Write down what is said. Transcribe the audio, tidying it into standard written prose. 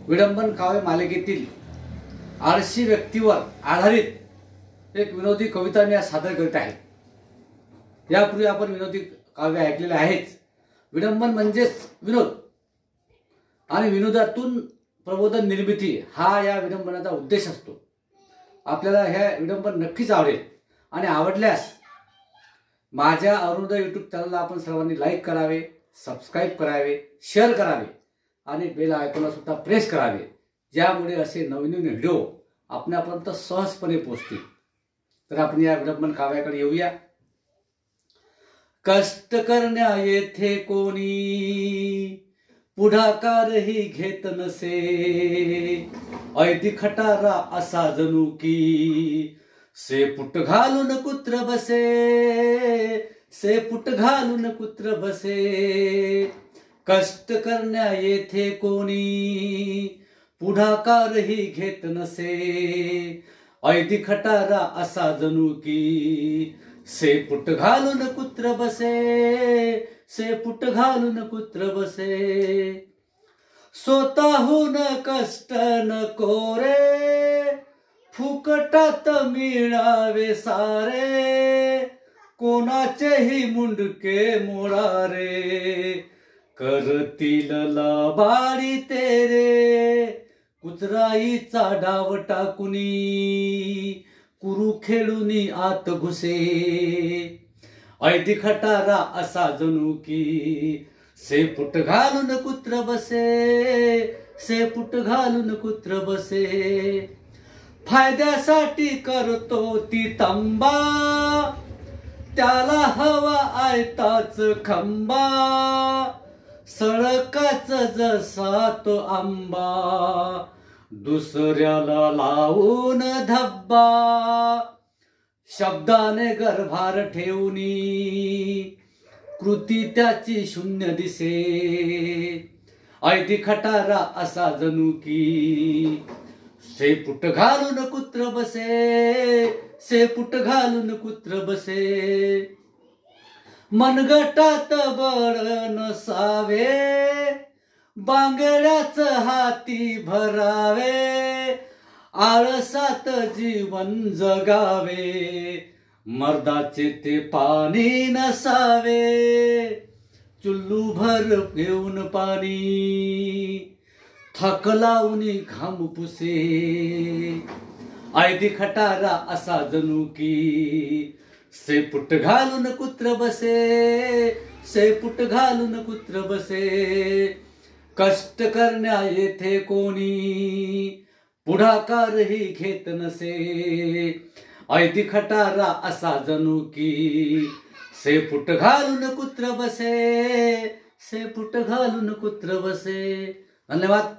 विडंबन काव्य मालिकेतील आळशी व्यक्तीवर आधारित एक विनोदी कविता मी आज सादर करीत आहे। यापूर्वी आपण विनोदी काव्य ऐकलेले आहेच। विडंबन म्हणजेच विनोद आणि विनोदातून प्रबोधन निर्मिती हा या विडंबनाचा उद्देश असतो। आपल्याला हे विडंबन नक्कीच आवडेल आणि आवडल्यास माझ्या अरुणोदय YouTube चॅनलला आपण सर्वांनी लाईक करावे, सबस्क्राइब करावे, शेअर करावे आणि बेल आयकॉनला सुद्धा प्रेस करावे, ज्यामुळे असे नवीन व्हिडिओ आपल्यापर्यंत सहजपणे पोहोचतील। तर आपण या विडंबन काव्याकडे येऊया। कष्ट करण्या येथे कोणी पुढाकारही घेत नसे, ऐदी खटारा असा जणू की शेपूट घालून कुत्र बसे, शेपूट घालून कुत्र बसे। कष्ट करण्या येथे कोणी पुढाकारही घेत नसे, ऐदी खटारा असा जणू की शेपूट घालून कुत्र बसे, शेपूट घालून कुत्र बसे। स्वतःहून कष्ट नको रे, फुकटात मिळावे सारे, कोणाचेही मुंडके मोडारे, करतील लबाडी तेरे। कुचराईचा डाव टाकुनी कुरू खेळूनी आत घुसे, ऐदी खटारा असा जणू की शेपूट घालून कुत्र बसे, शेपूट घालून कुत्र बसे। फायद्यासाठी करतो ती तंबा, त्याला हवा आयताच खंबा, सळकाच जसा तो आंबा, दुसऱ्याला लावून धब्बा। शब्दाने गर्भार ठेवूनी कृती त्याची शून्य दिसे, ऐदी खटारा असा जणू की शेपूट घालून कुत्र बसे, शेपूट घालून कुत्र बसे। मनगटात बळ नसावे, बांगड्याच हाती भरावे, आळसात जीवन जगावे, मर्दाचे ते पाणी नसावे, चुल्लूभर घेऊन पाणी थक लावून घाम पुसे, ऐदी खटारा असा जणू की शेपूट घालून कुत्र बसे, शेपूट घालून कुत्र बसे। कष्ट करण्या येथे कोणी पुढाकारही घेत नसे, ऐदी खटारा असा जणू की शेपूट घालून कुत्र बसे, शेपूट घालून कुत्र बसे। धन्यवाद।